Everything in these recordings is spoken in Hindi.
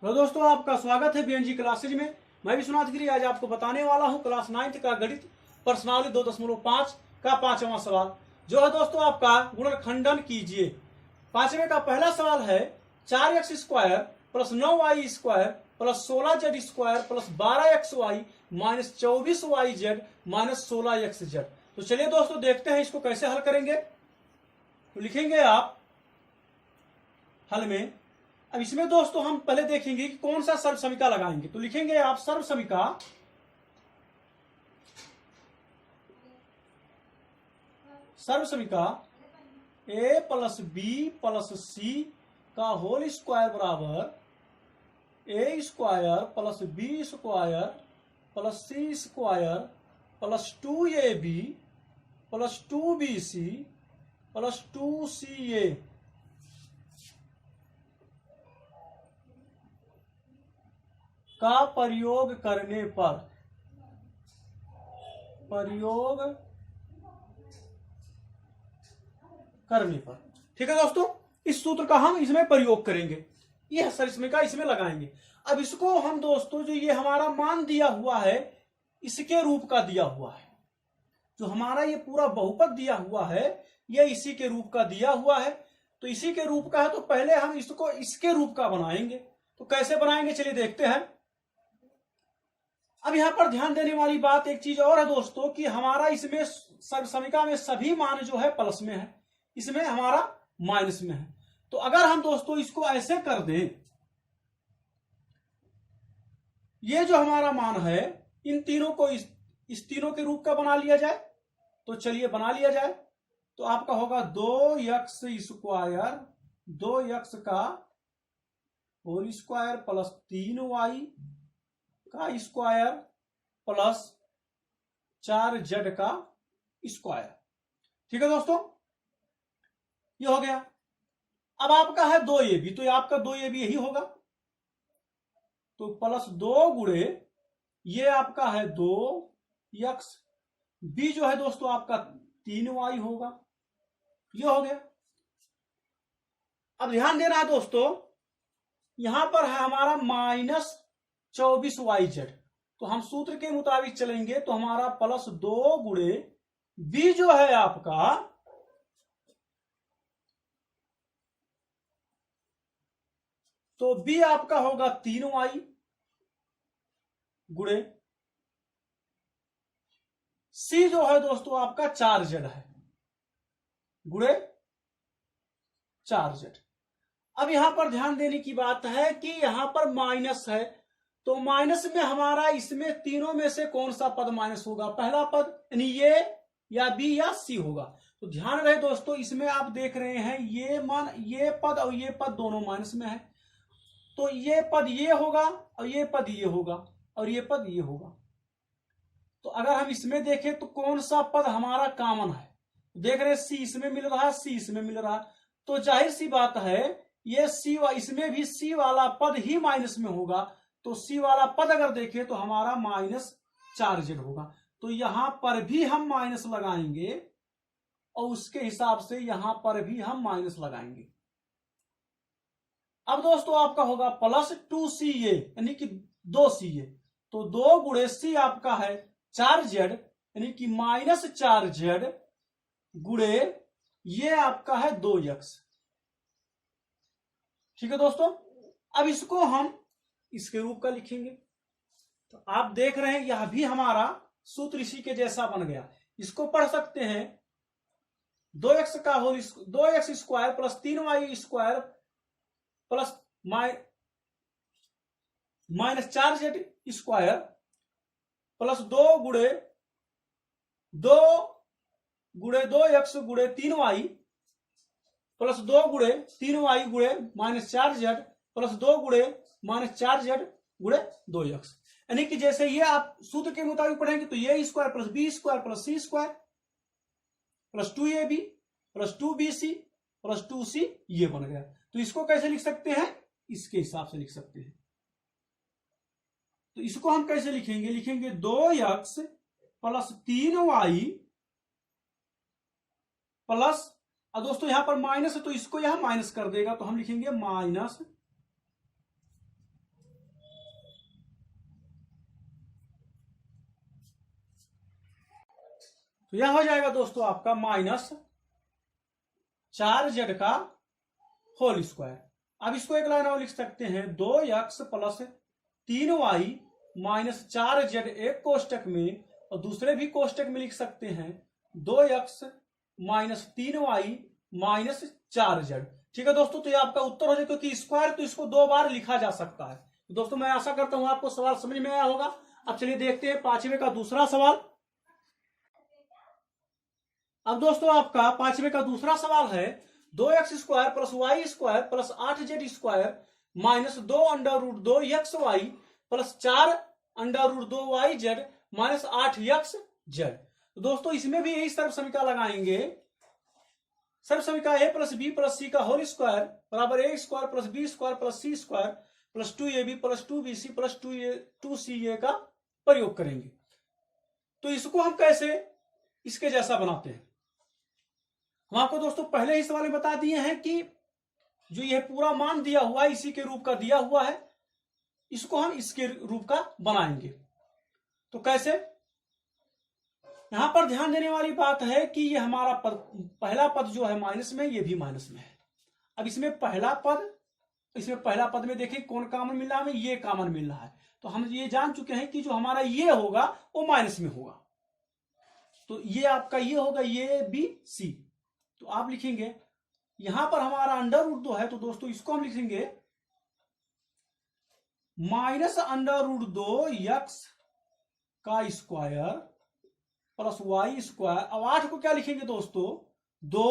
हेलो दोस्तों, आपका स्वागत है बीएनजी क्लासेज में। मैं विश्वनाथ गिरी आज आपको बताने वाला हूं क्लास 9 का गणित प्रश्नावली 2.5 का 5वां सवाल, जो है दोस्तों आपका गुणनखंडन कीजिए। 5वें का पहला सवाल है 4x² plus 9y² plus 16z² plus 12xy minus 24yz minus 16xz। तो चलिए दोस्तों देखते हैं इसको कैसे हल करेंगे। तो लिखेंगे आप हल में। अब इसमें दोस्तों हम पहले देखेंगे कि कौन सा सर्व समीका लगाएंगे। तो लिखेंगे आप सर्व समीका a plus b plus c का होल स्क्वायर बराबर a² plus b² plus c² plus 2ab plus 2bc plus 2ca का प्रयोग करने पर ठीक है दोस्तों, इस सूत्र का हम इसमें प्रयोग करेंगे। यह सरिस्मिका इसमें लगाएंगे। अब इसको हम दोस्तों जो ये हमारा मान दिया हुआ है इसके रूप का दिया हुआ है, जो हमारा ये पूरा बहुपद दिया हुआ है ये इसी के रूप का दिया हुआ है। तो इसी के रूप का है तो पहले हम इसको इसके रूप का बनाएंगे। तो कैसे बनाएंगे चलिए देखते हैं। अब यहां पर ध्यान देने वाली बात एक चीज और है दोस्तों कि हमारा इसमें समीका में सभी मान जो है प्लस में है, इसमें हमारा माइनस में है। तो अगर हम दोस्तों इसको ऐसे कर दें, ये जो हमारा मान है इन तीनों को इस तीनों के रूप का बना लिया जाए। तो चलिए बना लिया जाए। तो आपका होगा 2x² 2x का होल स्क्वायर प्लस 3y का स्क्वायर प्लस 4z का स्क्वायर। ठीक है दोस्तों, ये हो गया। अब आपका है 2ab, तो आपका 2ab यही होगा। तो प्लस 2 गुणे ये आपका है 2x, b जो है दोस्तों आपका 3y होगा। ये हो गया। अब ध्यान देना है दोस्तों, यहां पर है हमारा माइनस 24yz। तो हम सूत्र के मुताबिक चलेंगे तो हमारा प्लस 2 गुणे b जो है आपका तो b आपका होगा 3y गुणे c जो है दोस्तों आपका 4z है गुणे 4z। अब यहां पर ध्यान देने की बात है कि यहां पर माइनस है, तो माइनस में हमारा इसमें तीनों में से कौन सा पद माइनस होगा? पहला पद यानी ये या बी या सी होगा। तो ध्यान रहे दोस्तों, इसमें आप देख रहे हैं ये पद और ये पद दोनों माइनस में है। तो ये पद ये होगा और ये पद ये होगा और ये पद ये होगा। तो अगर हम इसमें देखें तो कौन सा पद हमारा कॉमन है? देख रहे सी इसमें मिल रहा है, सी इसमें मिल रहा है। तो जाहिर सी बात है ये सी इसमें भी सी वाला पद ही माइनस में होगा। तो सी वाला पद अगर देखें तो हमारा -4z होगा। तो यहां पर भी हम माइनस लगाएंगे और उसके हिसाब से यहां पर भी हम माइनस लगाएंगे। अब दोस्तों आपका होगा प्लस 2ca यानी कि 2ca। तो 2 गुणे सी आपका है 4z यानी कि -4z गुणे ये आपका है 2x। ठीक है दोस्तों, अब इसको हम इसके रूप का लिखेंगे। तो आप देख रहे हैं यह भी हमारा सूत्र इसी के जैसा बन गया। इसको पढ़ सकते हैं 2x का whole 2x² plus 3y² plus -4z² plus 2 गुणे 2x गुणे 3y प्लस 2 गुणे 3y गुणे -4z प्लस 2 गुणे -4z गुणे 2x। यानी कि जैसे ये आप सूत्र के मुताबिक पढ़ेंगे तो ये square plus b² plus c² plus 2ab plus 2bc plus 2c ये बन गया। तो इसको कैसे लिख सकते हैं? इसके हिसाब से लिख सकते हैं। तो इसको हम कैसे लिखेंगे? लिखेंगे 2x प्लस 3y प्लस, और दोस्तों यहां पर माइनस है तो इसको यहां माइनस कर देगा। तो हम लिखेंगे तो यह हो जाएगा दोस्तों आपका -4z का होल स्क्वायर। अब इसको एक लाइन और लिख सकते हैं, 2x plus 3y minus 4z एक कोष्टक में, और दूसरे भी कोष्टक में लिख सकते हैं 2x minus 3y minus 4z। ठीक है दोस्तों, तो ये आपका उत्तर हो जाए, क्योंकि स्क्वायर तो इसको 2 बार लिखा जा सकता है। तो दोस्तों मैं आशा करता हूं आपको सवाल समझ में आया होगा। अब चलिए देखते हैं 5वें का दूसरा सवाल। अब दोस्तों आपका 5वें का दूसरा सवाल है, 2x square plus y square plus 8z square minus 2 under root 2xy plus 4 under root 2yz minus 8xz। तो दोस्तों इसमें भी यही सर्व समीकरण लगाएंगे। सर्व समीकरण a plus b plus c का होल स्क्वायर बराबर a square plus b square plus c square plus 2ab plus 2bc plus 2ca का प्रयोग करेंगे। तो इसको हम कैसे इसके जैसा बनाते हैं, हम आपको दोस्तों पहले ही सवाल में बता दिए हैं कि जो यह पूरा मान दिया हुआ है इसी के रूप का दिया हुआ है, इसको हम इसके रूप का बनाएंगे। तो कैसे, यहां पर ध्यान देने वाली बात है कि ये हमारा पहला पद जो है माइनस में, ये भी माइनस में है। अब इसमें पहला पद में देखिए कौन कॉमन मिल रहा है, हमें ये कॉमन मिल रहा है। तो हम ये जान चुके हैं कि जो हमारा ये होगा वो माइनस में होगा। तो ये आपका ये होगा, ये बी सी। तो आप लिखेंगे यहां पर हमारा अंडर रूट 2 है, तो दोस्तों इसको हम लिखेंगे माइनस अंडर रूट 2x का स्क्वायर प्लस वाई स्क्वायर। अब 8 को क्या लिखेंगे दोस्तों, 2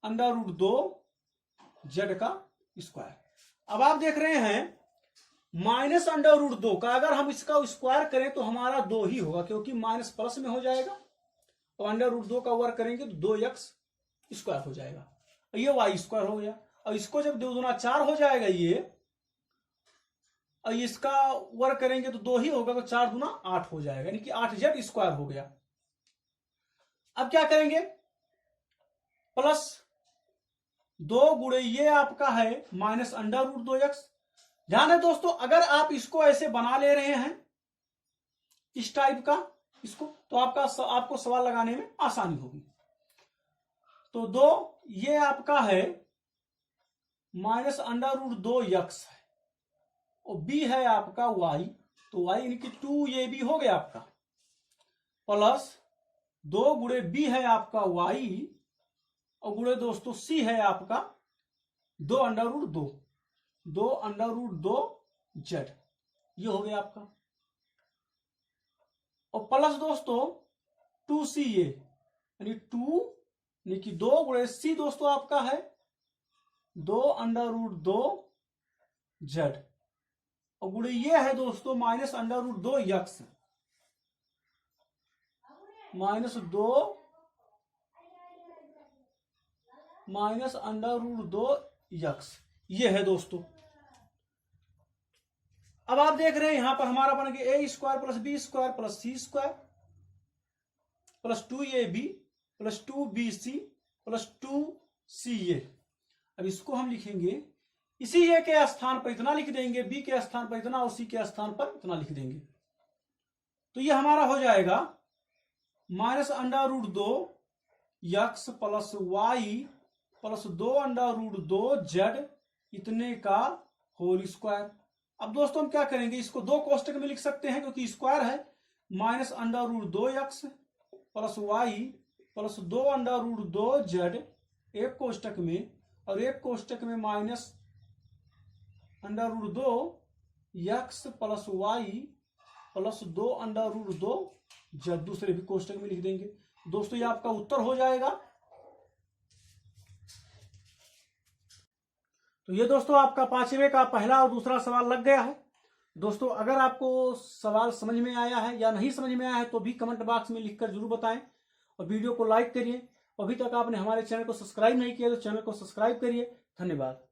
अंडर रूट 2z का स्क्वायर। अब आप देख रहे हैं माइनस अंडर रूट 2 का अगर हम इसका स्क्वायर करें तो हमारा 2 ही होगा, क्योंकि माइनस प्लस में हो जाएगा। और अंडर रूट 2 का वर्ग करेंगे तो 2x स्क्वायर हो जाएगा, ये वाई स्क्वायर हो गया। और इसको जब 2 दूना 4 हो जाएगा ये, और इसका वर्ग करेंगे तो 2 ही होगा, तो 4 दूना 8 हो जाएगा, यानी कि 8z स्क्वायर हो गया। अब क्या करेंगे, प्लस 2 गुणे ये आपका है माइनस अंडर रूट 2x। ध्यान है दोस्तों, अगर आप इसको ऐसे बना ले रहे हैं इस टाइप का इसको, तो आपको सवाल लगाने में आसानी होगी। तो 2 ये आपका है माइनस अंडर रूट 2x है, और b है आपका y, तो y यानी कि 2ab हो गया आपका, प्लस 2 गुणे b है आपका y, और गुणे दोस्तों c है आपका 2 under root 2 under root 2z, ये हो गया आपका। और प्लस दोस्तों 2ca यानी 2 गुणे c दोस्तों आपका है 2 अंडर रूट 2z, और गुणे ये है दोस्तों minus under root 2x minus 2 minus under root 2x, ये है दोस्तों। अब आप देख रहे हैं यहां पर हमारा बन गया a square plus b square plus c square plus 2ab plus 2bc plus 2ca। अब इसको हम लिखेंगे इसी ए के स्थान पर इतना लिख देंगे, बी के स्थान पर इतना और सी के स्थान पर इतना लिख देंगे। तो ये हमारा हो जाएगा minus under root 2x plus y plus 2 under root 2z इतने का होल स्क्वायर। अब दोस्तों हम क्या करेंगे, इसको 2 कोष्टक में लिख सकते हैं क्योंकि स्क्वायर है। Minus under root 2x plus y plus 2 under root 2z एक कोष्टक में, और एक कोष्टक में minus under root 2x plus y plus 2 under root 2z दूसरे भी कोष्टक में लिख देंगे। दोस्तों ये आपका उत्तर हो जाएगा। तो ये दोस्तों आपका 5वें का पहला और दूसरा सवाल लग गया है। दोस्तों अगर आपको सवाल समझ में आया है या नहीं समझ में आया है तो भी कमेंट बॉक्स में लिखकर जरूर बताएं, और वीडियो को लाइक करिए। अभी तक आपने हमारे चैनल को सब्सक्राइब नहीं किया तो चैनल को सब्सक्राइब करिए। धन्यवाद।